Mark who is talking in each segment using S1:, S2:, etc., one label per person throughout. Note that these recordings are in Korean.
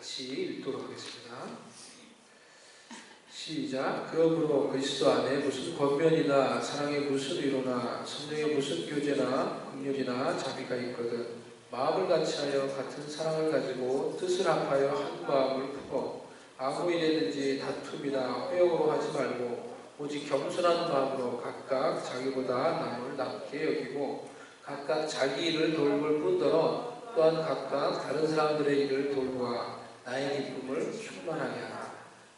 S1: 같이 읽도록 하겠습니다. 시작. 그러므로 그리스도 안에 무슨 권면이나 사랑의 무슨 위로나 성령의 무슨 교제나 긍휼이나 자비가 있거든 마음을 같이하여 같은 사랑을 가지고 뜻을 합하여 한 마음을 품어 아무 일에든지 다툼이나 회역으로 하지 말고 오직 겸손한 마음으로 각각 자기보다 남을 낫게 여기고 각각 자기 일을 돌볼 뿐더러 또한 각각 다른 사람들의 일을 돌보아 나의 기쁨을 충만하게 하라.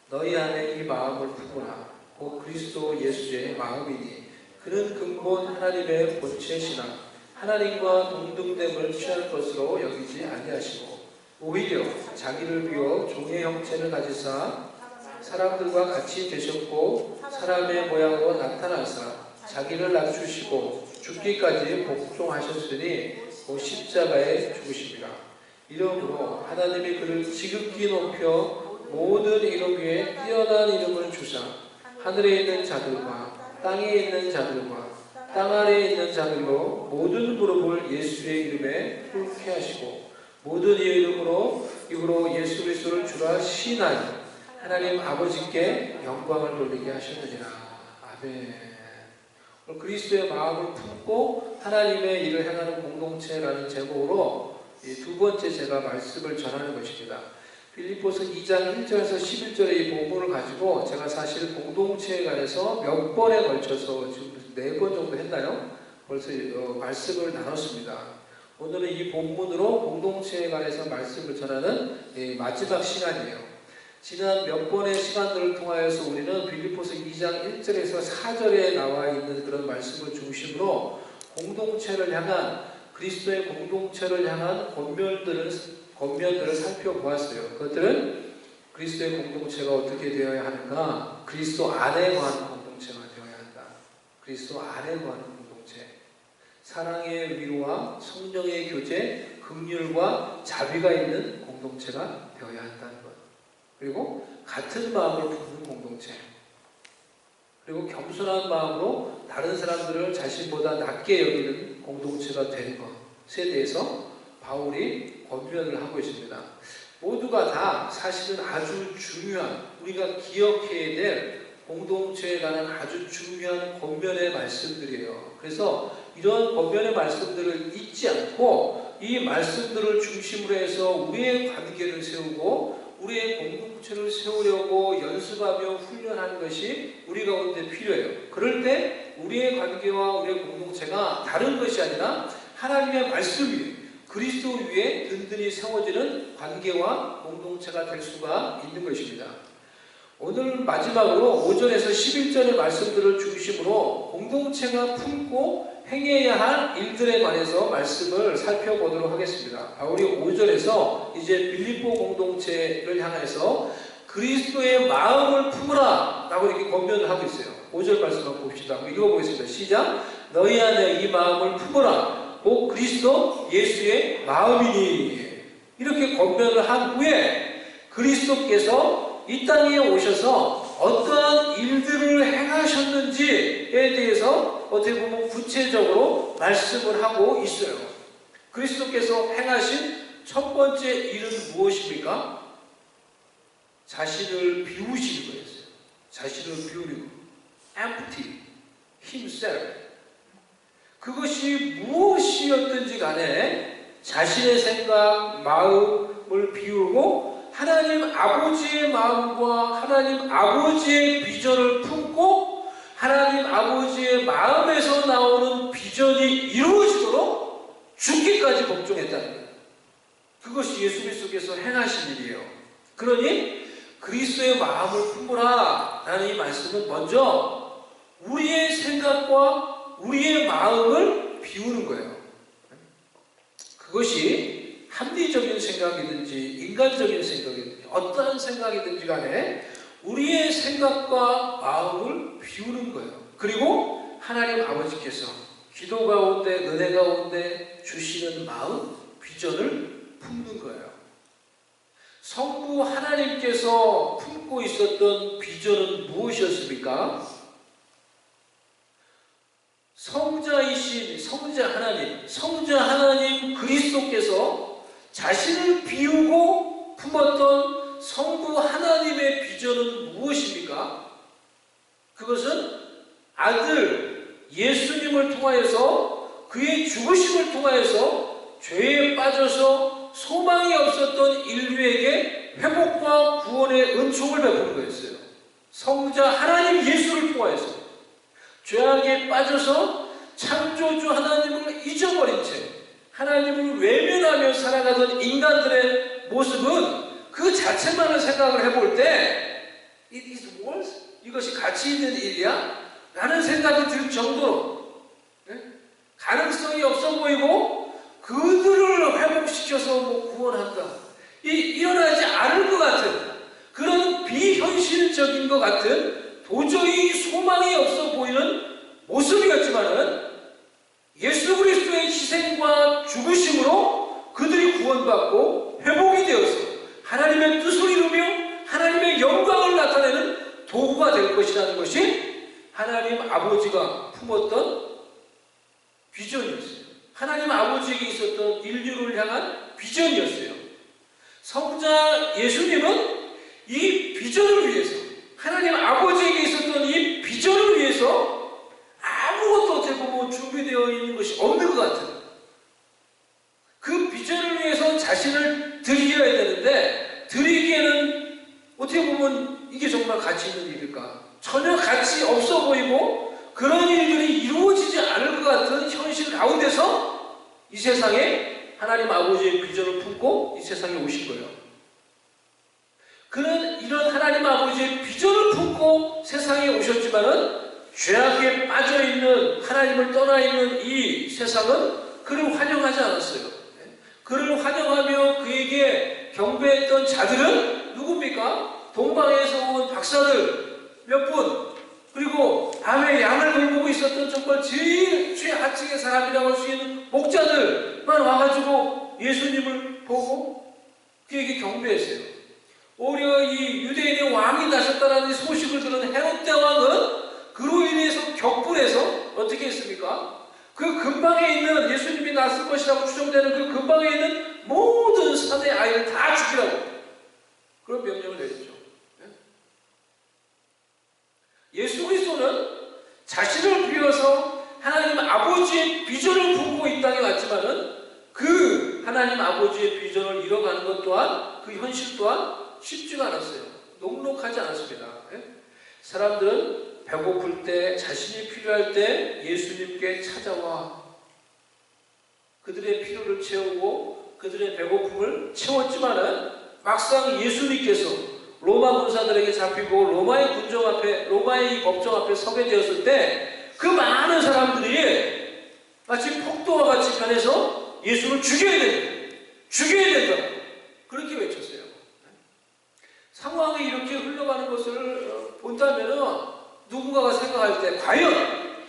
S1: 너희 안에 이 마음을 품으라. 곧 그리스도 예수의 마음이니 그는 근본 하나님의 본체시나 하나님과 동등됨을 취할 것으로 여기지 아니하시고 오히려 자기를 비워 종의 형체를 가지사 사람들과 같이 되셨고 사람의 모양으로 나타나사 자기를 낮추시고 죽기까지 복종하셨으니 곧 십자가에 죽으심이라. 이러므로 하나님이 그를 지극히 높여 모든 이름 위에 뛰어난 이름을 주사 하늘에 있는 자들과 땅에 있는 자들과 땅 아래에 있는 자들로 모든 무릎을 예수의 이름에 꿇게 하시고 모든 이의 이름으로 예수 그리스도를 주라 시인하니 하나님 아버지께 영광을 돌리게 하셨느니라. 아멘. 그리스도의 마음을 품고 하나님의 일을 행하는 공동체라는 제목으로 두 번째 제가 말씀을 전하는 것입니다. 빌립보서 2장 1절에서 11절의 이 본문을 가지고 제가 사실 공동체에 관해서 몇 번에 걸쳐서 지금 4번 정도 했나요? 벌써 말씀을 나눴습니다. 오늘은 이 본문으로 공동체에 관해서 말씀을 전하는 마지막 시간이에요. 지난 몇 번의 시간들을 통하여서 우리는 빌립보서 2장 1절에서 4절에 나와 있는 그런 말씀을 중심으로 공동체를 향한 그리스도의 공동체를 향한 권면들을 살펴보았어요. 그것들은 그리스도의 공동체가 어떻게 되어야 하는가? 그리스도 안에 거하는 공동체가 되어야 한다. 그리스도 안에 거하는 공동체. 사랑의 위로와 성령의 교제, 긍휼과 자비가 있는 공동체가 되어야 한다는 것. 그리고 같은 마음을 품는 공동체. 그리고 겸손한 마음으로 다른 사람들을 자신보다 낮게 여기는 공동체가 되는 것에 대해서 바울이 권면을 하고 있습니다. 모두가 다 사실은 아주 중요한, 우리가 기억해야 될 공동체에 관한 아주 중요한 권면의 말씀들이에요. 그래서 이런 권면의 말씀들을 잊지 않고 이 말씀들을 중심으로 해서 우리의 관계를 세우고 우리의 공동체를 세우려고 연습하며 훈련하는 것이 우리 가운데 필요해요. 그럴 때 우리의 관계와 우리의 공동체가 다른 것이 아니라 하나님의 말씀 위에 그리스도 위에 든든히 세워지는 관계와 공동체가 될 수가 있는 것입니다. 오늘 마지막으로 5절에서 11절의 말씀들을 중심으로 공동체가 품고 행해야 할 일들에 관해서 말씀을 살펴보도록 하겠습니다. 바울이 5절에서 이제 빌립보 공동체를 향해서 그리스도의 마음을 품으라 라고 이렇게 권면을 하고 있어요. 5절 말씀 한번 봅시다. 한번 읽어보겠습니다. 시작. 너희 안에 이 마음을 품으라. 곧 그리스도 예수의 마음이니. 이렇게 권면을 한 후에 그리스도께서 이 땅에 오셔서 어떠한 일들을 행하셨는지에 대해서 어떻게 보면 구체적으로 말씀을 하고 있어요. 그리스도께서 행하신 첫 번째 일은 무엇입니까? 자신을 비우시는 거였어요. 자신을 비우는 거. empty himself. 그것이 무엇이었든지 간에 자신의 생각, 마음을 비우고 하나님 아버지의 마음과 하나님 아버지의 비전을 품고 하나님 아버지의 마음에서 나오는 비전이 이루어지도록 죽기까지 복종했다는 거예요. 그것이 예수 그리스도께서 행하신 일이에요. 그러니 그리스도의 마음을 품으라 라는 이 말씀은 먼저 우리의 생각과 우리의 마음을 비우는 거예요. 그것이 합리적인 생각이든지 인간적인 생각이든지 어떠한 생각이든지 간에 우리의 생각과 마음을 비우는 거예요. 그리고 하나님 아버지께서 기도 가운데 은혜 가운데 주시는 마음, 비전을 품는 거예요. 성부 하나님께서 품고 있었던 비전은 무엇이었습니까? 성자이신 성자 하나님 그리스도께서 자신을 비우고 품었던 성부 하나님의 비전은 무엇입니까? 그것은 아들 예수님을 통하여서 그의 죽으심을 통하여서 죄에 빠져서 소망이 없었던 인류에게 회복과 구원의 은총을 베푸는 거였어요. 성자 하나님 예수를 통하여서 죄악에 빠져서 창조주 하나님을 잊어버린 채 하나님을 외면하며 살아가던 인간들의 모습은 그 자체만을 생각을 해볼 때 It is worth? 이것이 가치 있는 일이야? 라는 생각이 들 정도로 가능성이 없어 보이고 그들을 회복시켜서 구원한다. 일어나지 않을 것 같은 그런 비현실적인 것 같은 도저히 소망이 없어 보이는 모습이었지만은 예수 그리스도의 희생과 죽으심으로 그들이 구원받고 회복이 되어서 하나님의 뜻을 이루며 하나님의 영광을 나타내는 도구가 될 것이라는 것이 하나님 아버지가 품었던 비전이었어요. 하나님 아버지에게 있었던 인류를 향한 비전이었어요. 성자 예수님은 이 비전을 위해서 하나님 아버지에게 있었던 이 비전을 위해서 아무것도 어떻게 보면 준비되어 있는 것이 없는 것 같은 그 비전을 위해서 자신을 드려야 되는데 드리기에는 어떻게 보면 이게 정말 가치 있는 일일까? 전혀 가치 없어 보이고 그런 일들이 이루어지지 않을 것 같은 현실 가운데서 이 세상에 하나님 아버지의 비전을 품고 이 세상에 오신 거예요. 그는 이런 하나님 아버지의 비전을 품고 세상에 오셨지만은 죄악에 빠져있는 하나님을 떠나있는 이 세상은 그를 환영하지 않았어요. 그를 환영하며 그에게 경배했던 자들은 누굽니까? 동방에서 온 박사들 몇 분, 그리고 밤에 양을 돌보고 있었던 정말 제일 최하층의 사람이라고 할 수 있는 목자들만 와가지고 예수님을 보고 그에게 경배했어요. 오히려 이 유대인의 왕이 나셨다는 소식을 들은 헤롯 대왕은 그로 인해서 격분해서 어떻게 했습니까? 그 근방에 있는 예수님이 났을 것이라고 추정되는 그 근방에 있는 모든 산의 아이를 다 죽이라고 그런 명령을 내렸죠. 예수 그리스도는 자신을 비워서 하나님 아버지의 비전을 품고 이 땅에 왔지만은 그 하나님 아버지의 비전을 이뤄가는 것 또한 그 현실 또한 쉽지가 않았어요. 녹록하지 않았습니다. 사람들은 배고플 때 자신이 필요할 때 예수님께 찾아와 그들의 필요를 채우고 그들의 배고픔을 채웠지만은 막상 예수님께서 로마 군사들에게 잡히고 로마의 군정 앞에 로마의 이 법정 앞에 서게 되었을 때 그 많은 사람들이 마치 폭도와 같이 변해서 예수를 죽여야 된다. 죽여야 된다. 그렇게 외쳤어요. 상황이 이렇게 흘러가는 것을 본다면 누군가가 생각할 때 과연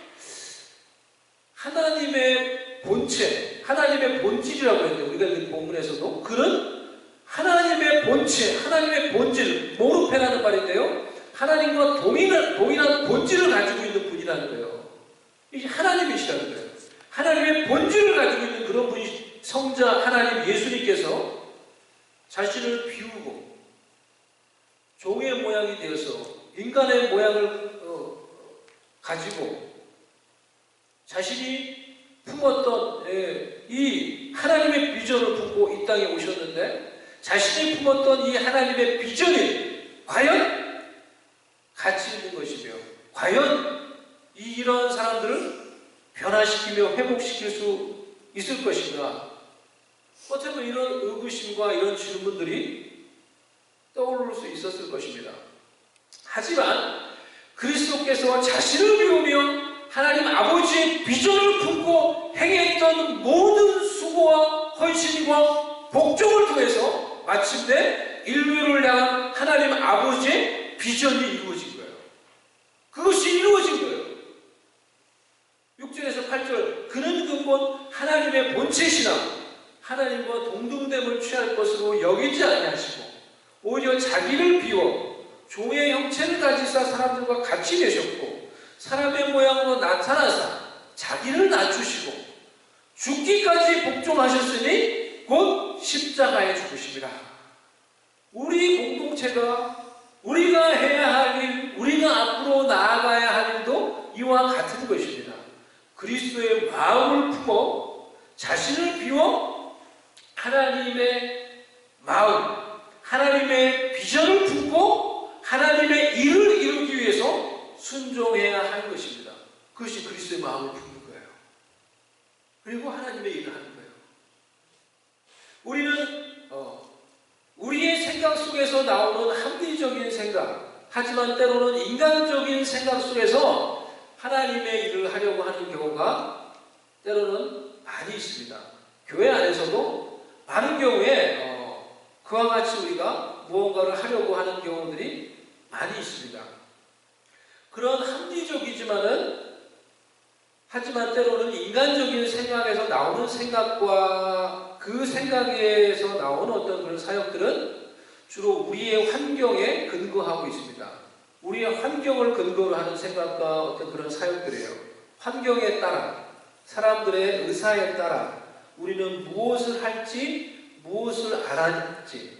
S1: 하나님의 본체, 하나님의 본질이라고 했는데 우리가 그 본문에서도 그는 하나님의 본체, 하나님의 본질, 모르페라는 말인데요. 하나님과 동일한 본질을 가지고 있는 분이라는 거예요. 이게 하나님이시라는 거예요. 하나님의 본질을 가지고 있는 그런 분이 성자 하나님 예수님께서 자신을 비우고 종의 모양이 되어서 인간의 모양을 가지고 자신이 품었던 이 하나님의 비전을 품고 이 땅에 오셨는데 자신이 품었던 이 하나님의 비전이 과연 가치 있는 것이며 과연 이런 사람들을 변화시키며 회복시킬 수 있을 것인가? 어떻게 보면 이런 의구심과 이런 질문들이 떠오를 수 있었을 것입니다. 하지만 그리스도께서 자신을 비우며 하나님 아버지의 비전을 품고 행했던 모든 수고와 헌신과 복종을 통해서 마침내 인류를 향한 하나님 아버지의 비전이 이루어진 거예요. 그것이 이루어진 거예요. 6절에서 8절 그는 근본 하나님의 본체시나 하나님과 동등됨을 취할 것으로 여기지 아니하시고 오히려 자기를 비워 종의 형체를 가지사 사람들과 같이 되셨고 사람의 모양으로 나타나사 자기를 낮추시고 죽기까지 복종하셨으니 곧 십자가에 죽으심이라. 우리 공동체 공동체가 우리가 해야 할 일, 우리가 앞으로 나아가야 할 일도 이와 같은 것입니다. 그리스도의 마음을 품어 자신을 비워 하나님의 마음, 하나님의 비전을 품고 하나님의 일을 이루기 위해서 순종해야 하는 것입니다. 그것이 그리스도의 마음을 품는 거예요. 그리고 하나님의 일을 하는 거예요. 우리는 우리의 생각 속에서 나오는 합리적인 생각, 하지만 때로는 인간적인 생각 속에서 하나님의 일을 하려고 하는 경우가 때로는 많이 있습니다. 교회 안에서도 많은 경우에 그와 같이 우리가 무언가를 하려고 하는 경우들이 많이 있습니다. 그런 하지만 때로는 인간적인 생각에서 나오는 생각과 그 생각에서 나오는 어떤 그런 사역들은 주로 우리의 환경에 근거하고 있습니다. 우리의 환경을 근거로 하는 생각과 어떤 그런 사역들이에요. 환경에 따라, 사람들의 의사에 따라 우리는 무엇을 할지, 무엇을 안 할지,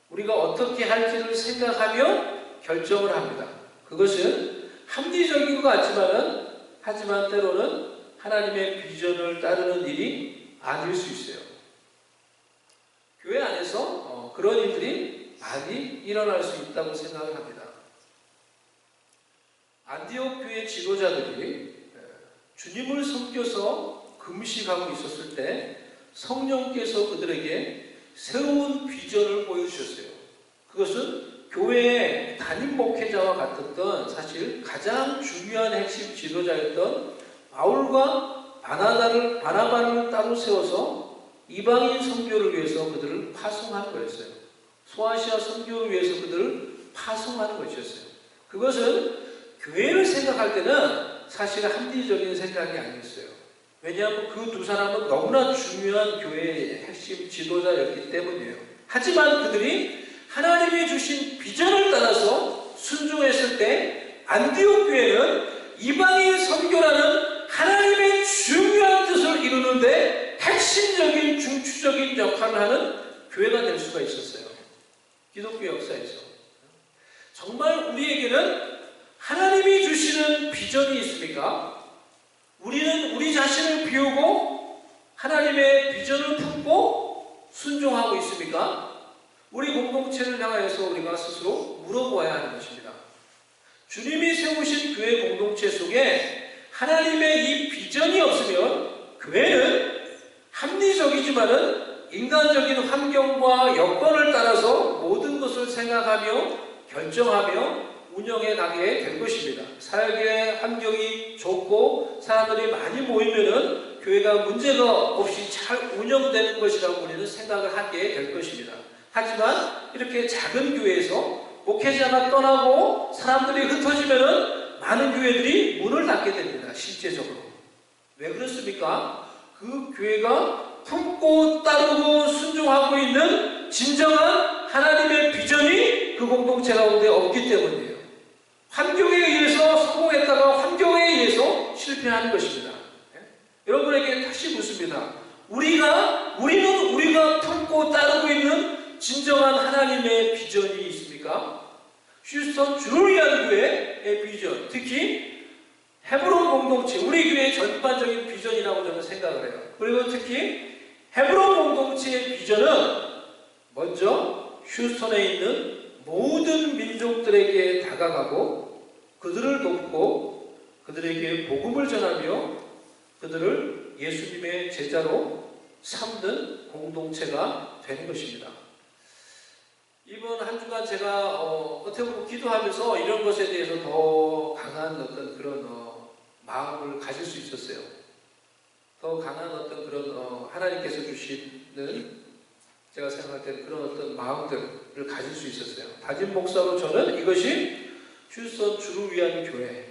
S1: 우리가 어떻게 할지를 생각하며 결정을 합니다. 그것은 합리적인 것 같지만은, 하지만 때로는 하나님의 비전을 따르는 일이 아닐 수 있어요. 교회 안에서 그런 일들이 많이 일어날 수 있다고 생각을 합니다. 안디옥 교회 지도자들이 주님을 섬겨서 금식하고 있었을 때 성령께서 그들에게 새로운 비전을 보여주셨어요. 그것은 교회의 담임 목회자와 같았던 사실 가장 중요한 핵심 지도자였던 바울과 바나바를 따로 세워서 이방인 선교를 위해서 그들을 파송하는 거였어요. 소아시아 선교를 위해서 그들을 파송하는 것이었어요. 그것은 교회를 생각할 때는 사실 합리적인 생각이 아니었어요. 왜냐하면 그 두 사람은 너무나 중요한 교회의 핵심 지도자였기 때문이에요. 하지만 그들이 하나님이 주신 비전을 따라서 순종했을 때 안디옥 교회는 이방인 선교라는 하나님의 중요한 뜻을 이루는데 핵심적인 중추적인 역할을 하는 교회가 될 수가 있었어요. 기독교 역사에서. 정말 우리에게는 하나님이 주시는 비전이 있습니까? 우리는 우리 자신을 비우고 하나님의 비전을 품고 순종하고 있습니까? 우리 공동체를 향하여서 우리가 스스로 물어보아야 하는 것입니다. 주님이 세우신 교회 공동체 속에 하나님의 이 비전이 없으면 교회는 합리적이지만은 인간적인 환경과 여건을 따라서 모든 것을 생각하며 결정하며 운영해 나가게 될 것입니다. 사역의 환경이 좋고 사람들이 많이 모이면은 교회가 문제가 없이 잘 운영되는 것이라고 우리는 생각을 하게 될 것입니다. 하지만 이렇게 작은 교회에서 목회자가 떠나고 사람들이 흩어지면은 많은 교회들이 문을 닫게 됩니다. 실제적으로. 왜 그렇습니까? 그 교회가 품고 따르고 순종하고 있는 진정한 하나님의 비전이 그 공동체 가운데 없기 때문이에요. 환경에 의해서 성공했다가 환경에 의해서 실패하는 것입니다. 여러분에게 다시 묻습니다. 우리는 우리가 품고 따르고 있는 진정한 하나님의 비전이 있습니까? 휴스턴 주를 위한 교회의 비전, 특히 헤브론 공동체, 우리 교회의 전반적인 비전이라고 저는 생각을 해요. 그리고 특히 헤브론 공동체의 비전은 먼저 휴스턴에 있는 모든 민족들에게 다가가고 그들을 돕고 그들에게 복음을 전하며 그들을 예수님의 제자로 삼는 공동체가 되는 것입니다. 이번 한 주간 제가 어떻게 보면 기도하면서 이런 것에 대해서 더 강한 어떤 그런 마음을 가질 수 있었어요. 더 강한 어떤 그런 하나님께서 주시는 제가 생각할 때는 그런 어떤 마음들을 가질 수 있었어요. 다진 목사로 저는 이것이 휴스턴 주를 위한 교회,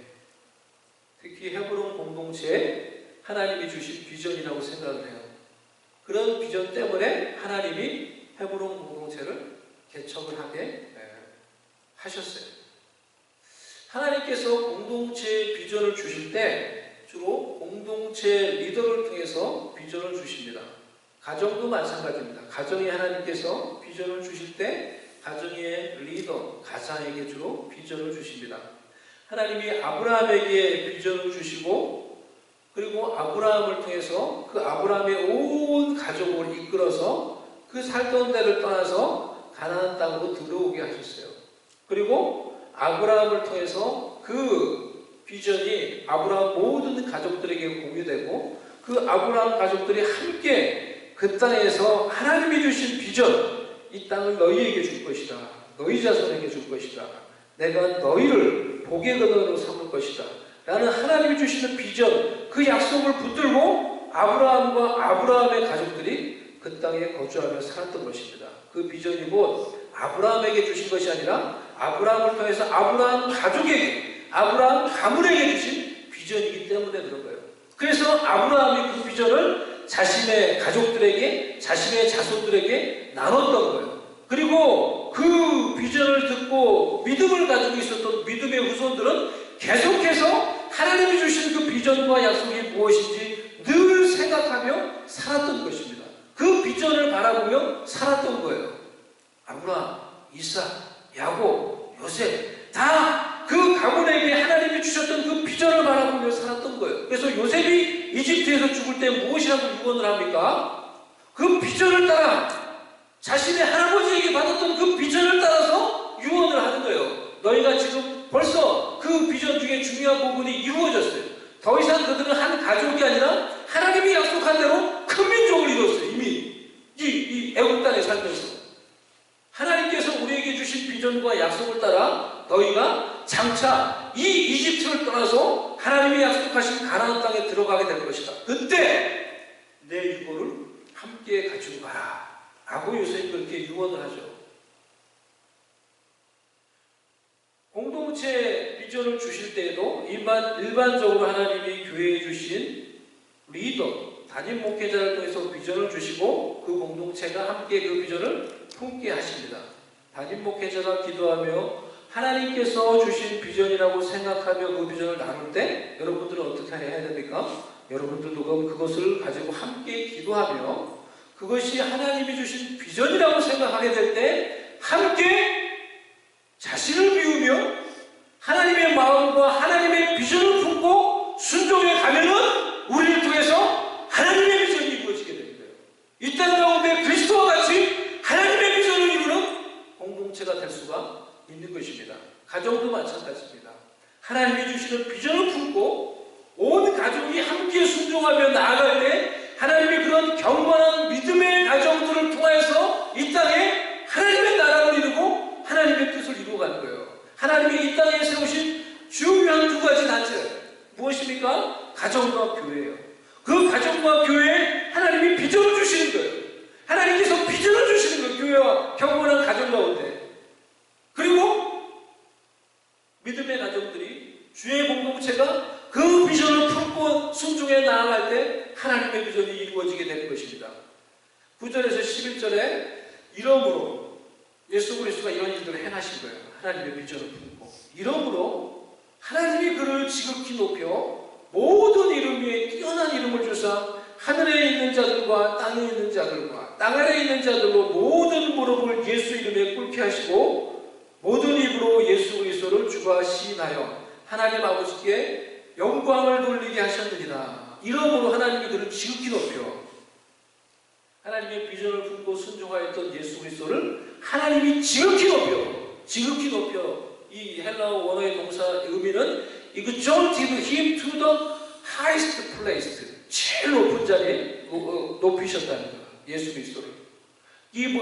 S1: 특히 헤브론 공동체에 하나님이 주신 비전이라고 생각을 해요. 그런 비전 때문에 하나님이 헤브론 공동체를 개척을 하게 하셨어요. 하나님께서 공동체의 비전을 주실 때 주로 공동체 리더를 통해서 비전을 주십니다. 가정도 마찬가지입니다. 가정에 하나님께서 비전을 주실 때 가정의 리더 가장에게 주로 비전을 주십니다. 하나님이 아브라함에게 비전을 주시고 그리고 아브라함을 통해서 그 아브라함의 온 가족을 이끌어서 그 살던 데를 떠나서 가나안 땅으로 들어오게 하셨어요. 그리고 아브라함을 통해서 그 비전이 아브라함 모든 가족들에게 공유되고 그 아브라함 가족들이 함께 그 땅에서 하나님이 주신 비전, 이 땅을 너희에게 줄 것이다. 너희 자손에게 줄 것이다. 내가 너희를 복의 근원으로 삼을 것이다. 라는 하나님이 주시는 비전, 그 약속을 붙들고 아브라함과 아브라함의 가족들이 그 땅에 거주하며 살았던 것입니다. 그 비전이 곧 아브라함에게 주신 것이 아니라 아브라함을 통해서 아브라함 가족에게, 아브라함 가문에게 주신 비전이기 때문에 그런 거예요. 그래서 아브라함이 그 비전을 자신의 가족들에게, 자신의 자손들에게 나눴던 거예요. 그리고 그 비전을 듣고 믿음을 가지고 있었던 믿음의 후손들은 계속해서 하나님이 주신 그 비전과 약속이 무엇인지 늘 생각하며 살았던 것입니다. 그 비전을 바라보며 살았던 거예요. 아브라함, 이삭, 야곱, 요셉 다 그 가문에게 하나님이 주셨던 그 비전을 바라보며 살았던 거예요. 그래서 요셉이 이집트에서 죽을 때 무엇이라고 유언을 합니까? 그 비전을 따라 자신의 할아버지에게 받았던 그 비전을 따라서 유언을 하는 거예요. 너희가 지금 벌써 그 비전 중에 중요한 부분이 이루어졌어요. 더 이상 그들은 한 가족이 아니라 하나님이 약속한 대로 큰 민족을 이뤘어요. 이미 이 애굽 땅에 살면서 하나님께서 우리에게 주신 비전과 약속을 따라 너희가 장차 이 이집트를 떠나서 하나님이 약속하신 가나안 땅에 들어가게 될 것이다. 그때 내 유고를 함께 가지고 가라 라고 요셉이 그렇게 유언을 하죠. 공동체 비전을 주실 때에도 일반적으로 하나님이 교회에 주신 리더, 담임 목회자를 통해서 비전을 주시고 그 공동체가 함께 그 비전을 품게 하십니다. 담임 목회자가 기도하며 하나님께서 주신 비전이라고 생각하며 그 비전을 나눌 때 여러분들은 어떻게 해야 됩니까? 여러분들도 그것을 가지고 함께 기도하며 그것이 하나님이 주신 비전이라고 생각하게 될 때 함께 자신을 비우며 하나님의 마음과 하나님의 비전을 품고 순종해 가면은 우리를 통해서 하나님의 비전이 이루어지게 됩니다. 이 땅 가운데 그리스도와 같이 하나님의 비전을 이루는 공동체가 될 수가 있는 것입니다. 가정도 마찬가지입니다. 하나님이 주시는 비전을 품고 온 가족이 함께 순종하며 나아갈 때 하나님의 그런 경건한 믿음의 가정들을 통해서 이 땅에 하나님의 나라를 이루고 하나님의 뜻을 이루어가는 거예요. 하나님이 이 땅에 세우신 중요한 두 가지 단체 무엇입니까? 가정과 교회예요. 그 가정과 교회에 하나님이 비전을 주시는 거예요. 하나님께서 비전을 주시는 거예요. 교회와 경건한 가정 가운데. 그리고 믿음의 가정들이 주의 공동체가 그 비전을 품고 순종해 나아갈 때 하나님의 비전이 이루어지게 되는 것입니다. 9절에서 11절에 이러므로 예수 그리스도가 이런 일들을 해나신 거예요. 하나님의 비전을 품고 이러므로 하나님이 그를 지극히 높여 모든 이름 위에 뛰어난 이름을 주사 하늘에 있는 자들과 땅에 있는 자들과 땅 아래에 있는 자들로 모든 무릎을 예수 이름에 꿇게 하시고 모든 입으로 예수 그리스도를 주가 시인하여 하나님 아버지께 영광을 돌리게 하셨느니라. 이러므로 하나님이 그를 지극히 높여 하나님의 비전을 품고 순종하였던 예수 그리스도를 하나님이 지극히 높여 이 헬라어 원어의 동사 의미는 exalted him to the highest place, 제일 높은 자리에 높이셨다는 거예요. 예수 그리스도를 give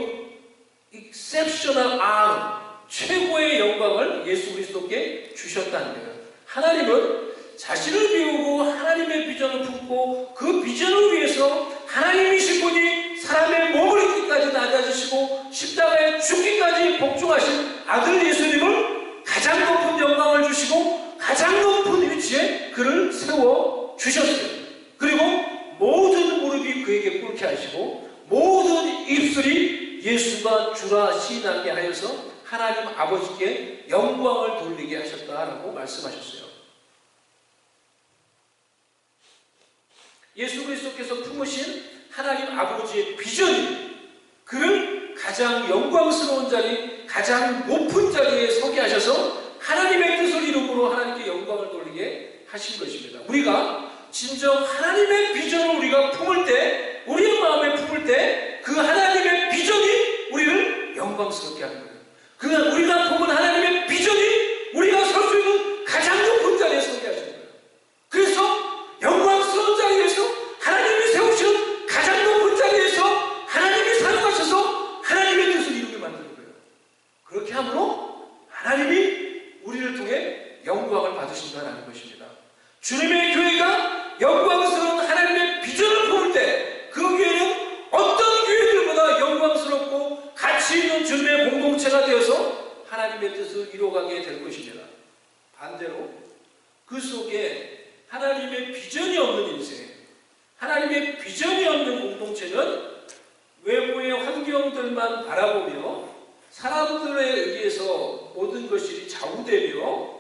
S1: exceptional honor, 최고의 영광을 예수 그리스도께 주셨다는 거예요. 하나님은 자신을 비우고 하나님의 비전을 품고 그 비전을 위해서 하나님이신 분이 사람의 몸을 입기까지 낮아지시고 십자가에 죽기까지 복종하신 아들 예수님을 가장 높은 영광을 주시고 가장 높은 위치에 그를 세워 주셨어요. 그리고 모든 무릎이 그에게 꿇게 하시고 모든 입술이 예수가 주라 시인하게 하여서 하나님 아버지께 영광을 돌리게 하셨다라고 말씀하셨어요. 예수 그리스도께서 품으신 하나님 아버지의 비전이 그를 가장 영광스러운 자리, 가장 높은 자리에 서게 하셔서 하나님의 뜻을 이루므로 하나님께 영광을 돌리게 하신 것입니다. 우리가 진정 하나님의 비전을 우리가 품을 때, 우리의 마음에 품을 때 그 하나님의 비전이 우리를 영광스럽게 하는 거예요. 그 우리가 품은 하나님의 비전이 우리가 설 수 있는 가장 높은 자리에 서게 하시는 거예요. 그래서 영광스러운 자리에서 하나님이 세우시는 가장 높은 자리에서 하나님이 사용하셔서 하나님의 뜻을 이루게 만드는 거예요. 그렇게 함으로 하나님이 우리를 통해 영광을 받으신다는 것입니다. 주님의 교회가 영광스러운 하나님의 비전을 품을 때 그 교회는 어떤 교회들보다 영광스럽고 가치 있는 주님의 공동체가 되어서 하나님의 뜻을 이루어가게 될 것입니다. 반대로 그 속에 하나님의 비전이 없는 인생, 하나님의 비전이 없는 공동체는 외부의 환경들만 바라보며 사람들에 의해서 모든 것이 좌우되며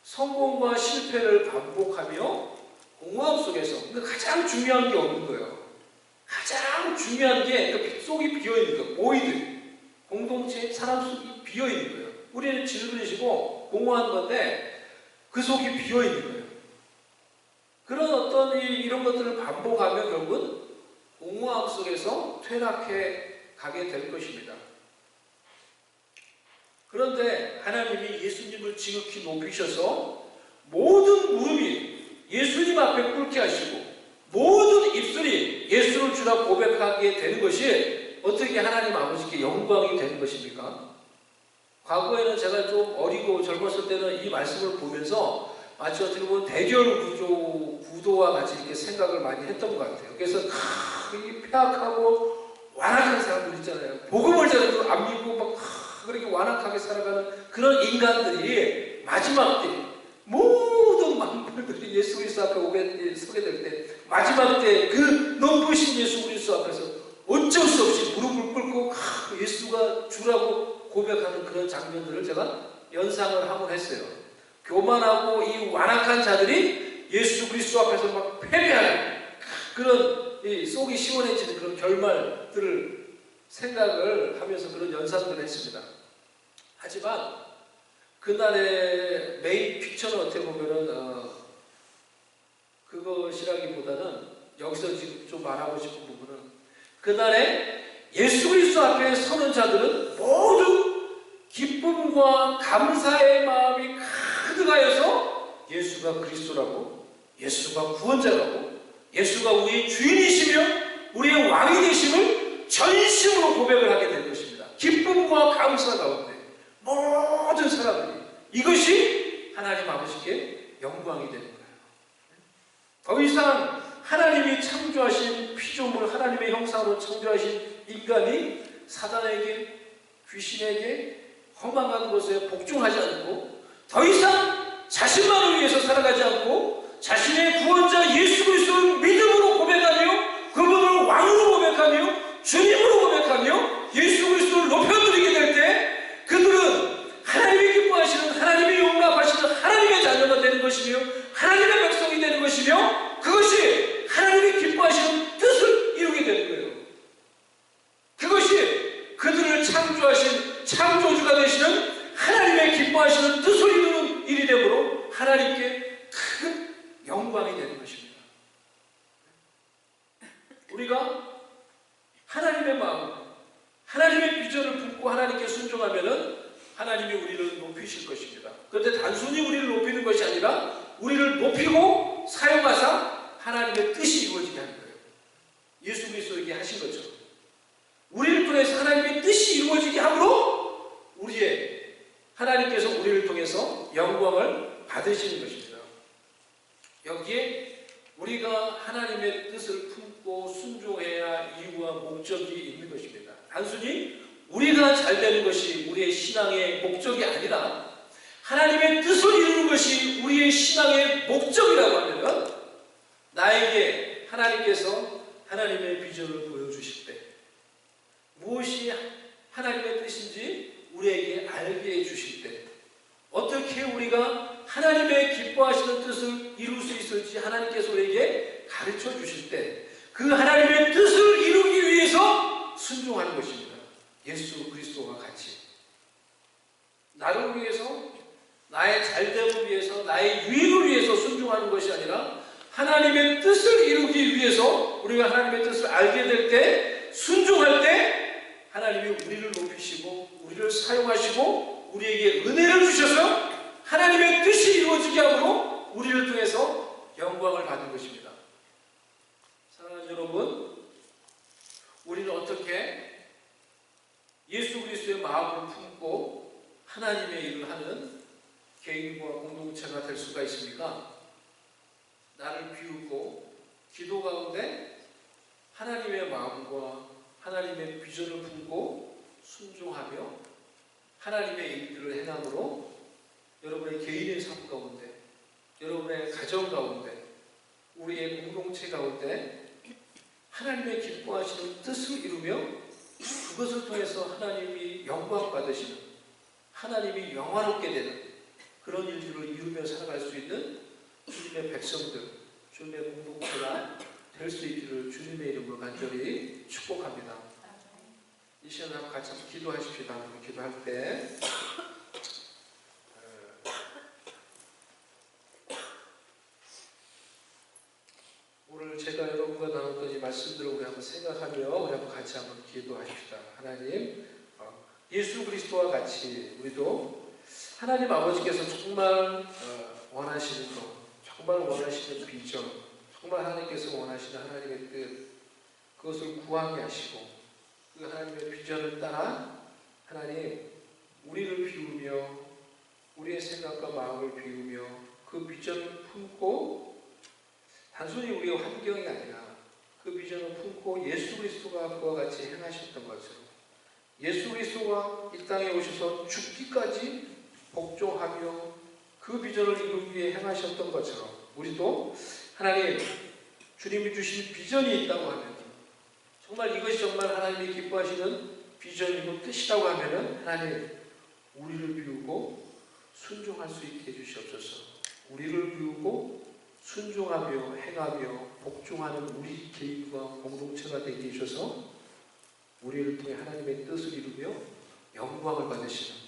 S1: 성공과 실패를 반복하며 공허함 속에서 가장 중요한 게 없는 거예요. 가장 중요한 게 그 속이 비어있는 거예요. 보이드. 공동체 사람 속이 비어있는 거예요. 우리는 질문이시고 공허한 건데 그 속이 비어있는 거예요. 그런 어떤 이런 것들을 반복하면 결국은 공허함 속에서 퇴락해 가게 될 것입니다. 그런데 하나님이 예수님을 지극히 높이셔서 모든 무릎이 예수님 앞에 꿇게 하시고 모든 입술이 예수를 주라 고백하게 되는 것이 어떻게 하나님 아버지께 영광이 되는 것입니까? 과거에는 제가 좀 어리고 젊었을 때는 이 말씀을 보면서 마치 어떻게 보면 대결 구도와 같이 이렇게 생각을 많이 했던 것 같아요. 그래서 폐악하고 완악한 사람들 있잖아요. 복음을 잘해도 안 믿고 막 그렇게 완악하게 살아가는 그런 인간들이 마지막 때 모든 만물들이 예수 그리스도 앞에 서게 될 때 마지막 때 그 넘부신 예수 그리스도 앞에서 어쩔 수 없이 무릎을 꿇고 예수가 주라고 고백하는 그런 장면들을 제가 연상을 하곤 했어요. 교만하고 이 완악한 자들이 예수 그리스도 앞에서 막 패배하는 그런 속이 시원해지는 그런 결말들을 생각을 하면서 그런 연상들을 했습니다. 하지만 그날의 메인 픽처는 어떻게 보면은 그것이라기보다는 여기서 지금 좀 말하고 싶은 부분은 그날에 예수 그리스도 앞에 서는 자들은 모두 기쁨과 감사의 마음이 가득하여서 예수가 그리스도라고, 예수가 구원자라고, 예수가 우리의 주인이시며 우리의 왕이 되심을 전심으로 고백을 하게 될 것입니다. 기쁨과 감사 가운데 모든 사람들이 이것이 하나님 아버지께 영광이 되는 거예요. 더 이상 하나님이 창조하신 피조물, 하나님의 형상으로 창조하신 인간이 사단에게, 귀신에게 허망한 것에 복종하지 않고 더 이상 자신만을 위해서 살아가지 않고 자신의 구원자 예수 그리스도를 믿음으로 고백하며 그분을 왕으로 고백하며 주님으로 고백하며 예수 그리스도를 높여드리게 될 때 그들은 하나님이 기뻐하시는, 하나님이 용납하시는 하나님의 자녀가 되는 것이며 하나님의 백성이 되는 것이며 그것이 하나님이 기뻐하시는 뜻을 이루게 되는 거예요. 그것이 그들을 창조하신 창조주가 되시는 하나님의 기뻐하시는 뜻을 이루는 일이 되므로 하나님께 큰 영광이 되는 것입니다. 우리가 하나님의 마음, 하나님의 비전을 품고 하나님께 순종하면은 하나님이 우리를 높이실 것입니다. 그런데 단순히 우리를 높이는 것이 아니라 우리를 높이고 사용하사 하나님의 뜻이 이루어지게 하는 거예요. 예수 그리스도에게 하신 것처럼 우리를 통해서 하나님의 뜻이 이루어지게 함으로 하나님께서 우리를 통해서 영광을 받으시는 것입니다. 여기에 우리가 하나님의 뜻을 품고 순종해야 이유와 목적이 있는 것입니다. 단순히 우리가 잘 되는 것이 우리의 신앙의 목적이 아니라 하나님의 뜻을 이루는 것이 우리의 신앙의 목적이라고 하면 나에게 하나님께서 하나님의 비전을 보여주실 때 무엇이 하나님의 뜻인지 우리에게 알게 해주실 때 어떻게 우리가 하나님의 기뻐하시는 뜻을 이룰 수 있을지 하나님께서 우리에게 가르쳐 주실 때 그 하나님의 뜻을 이루기 위해서 순종하는 것입니다. 예수 그리스도와 같이 나를 위해서, 나의 잘됨을 위해서, 나의 유익을 위해서 순종하는 것이 아니라 하나님의 뜻을 이루기 위해서 우리가 하나님의 뜻을 알게 될 때, 순종할 때 하나님이 우리를 높이시고 우리를 사용하시고 우리에게 은혜를 주셔서 하나님의 뜻이 이루어지게 함으로 우리를 통해서 영광을 받는 것입니다. 사랑하는 여러분, 우리는 어떻게 예수 그리스도의 마음을 품고 하나님의 일을 하는 개인과 공동체가 될 수가 있습니까? 나를 비우고 기도 가운데 하나님의 마음과 하나님의 비전을 품고 순종하며 하나님의 일들을 행함으로 여러분의 개인의 삶 가운데, 여러분의 가정 가운데, 우리의 공동체 가운데 하나님의 기뻐하시는 뜻을 이루며 그것을 통해서 하나님이 영광 받으시는, 하나님이 영화롭게 되는 그런 일들을 이루며 살아갈 수 있는 주님의 백성들, 주님의 공동체가 될 수 있기를 주님의 이름으로 간절히 축복합니다. 이 시간에 한번 같이 기도하십시다. 기도할 때 오늘 제가 여러분과 나눴던 이 말씀들을 우리 한번 생각하며 우리 한번 같이 한번 기도하십시다. 하나님, 예수 그리스도와 같이 우리도 하나님 아버지께서 정말 원하시는 것, 정말 원하시는 비전, 정말 하나님께서 원하시는 하나님의 뜻, 그것을 구하게 하시고 그 하나님의 비전을 따라 하나님 우리를 비우며 우리의 생각과 마음을 비우며 그 비전을 품고 단순히 우리의 환경이 아니라 그 비전을 품고 예수 그리스도가 그와 같이 행하셨던 것처럼 예수 그리스도가 이 땅에 오셔서 죽기까지 복종하며 그 비전을 이루기 위해 행하셨던 것처럼 우리도 하나님 주님이 주신 비전이 있다고 하면 정말 이것이 정말 하나님이 기뻐하시는 비전이고 뜻이라고 하면 하나님 우리를 비우고 순종할 수 있게 해주시옵소서. 우리를 비우고 순종하며 행하며 복종하는 우리 개인과 공동체가 되게 해주셔서 우리를 통해 하나님의 뜻을 이루며 영광을 받으시는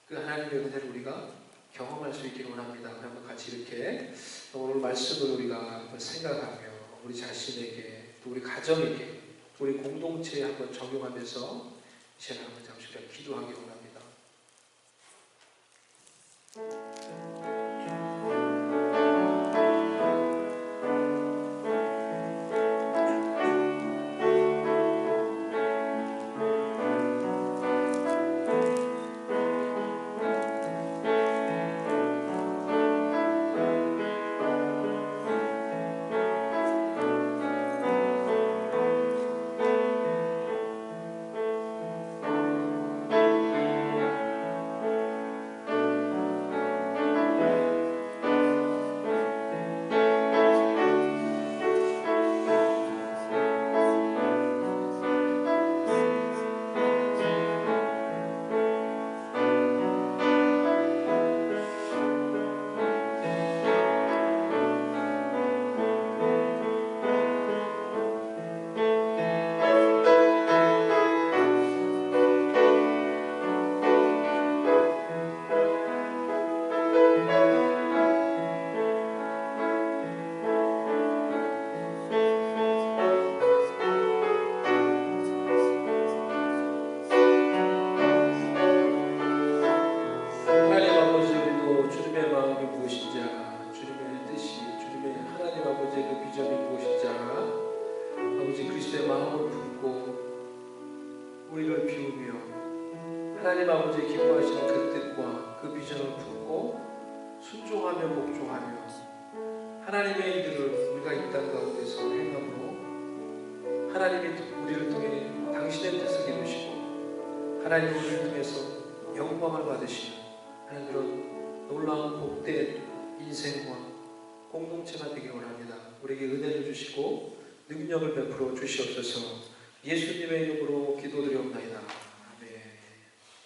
S1: 그 하나님의 은혜를 우리가 경험할 수 있기를 원합니다. 한번 같이 이렇게 오늘 말씀을 우리가 한번 생각하며 우리 자신에게 또 우리 가정에게 우리 공동체에 한번 적용하면서 이 시간 한번 잠시 기도하기 원합니다. 하나님 아버지의 기뻐하시는 그 뜻과 그 비전을 품고 순종하며 복종하며 하나님의 일들을 우리가 이 땅 가운데서 행함으로 하나님이 우리를 통해 당신의 뜻을 이루시고 하나님 우리를 통해서 영광을 받으시는 하나님 그런 놀라운 복된 인생과 공동체가 되기를 원합니다. 우리에게 은혜를 주시고 능력을 베풀어 주시옵소서. 예수님의 이름으로 기도드리옵나이다.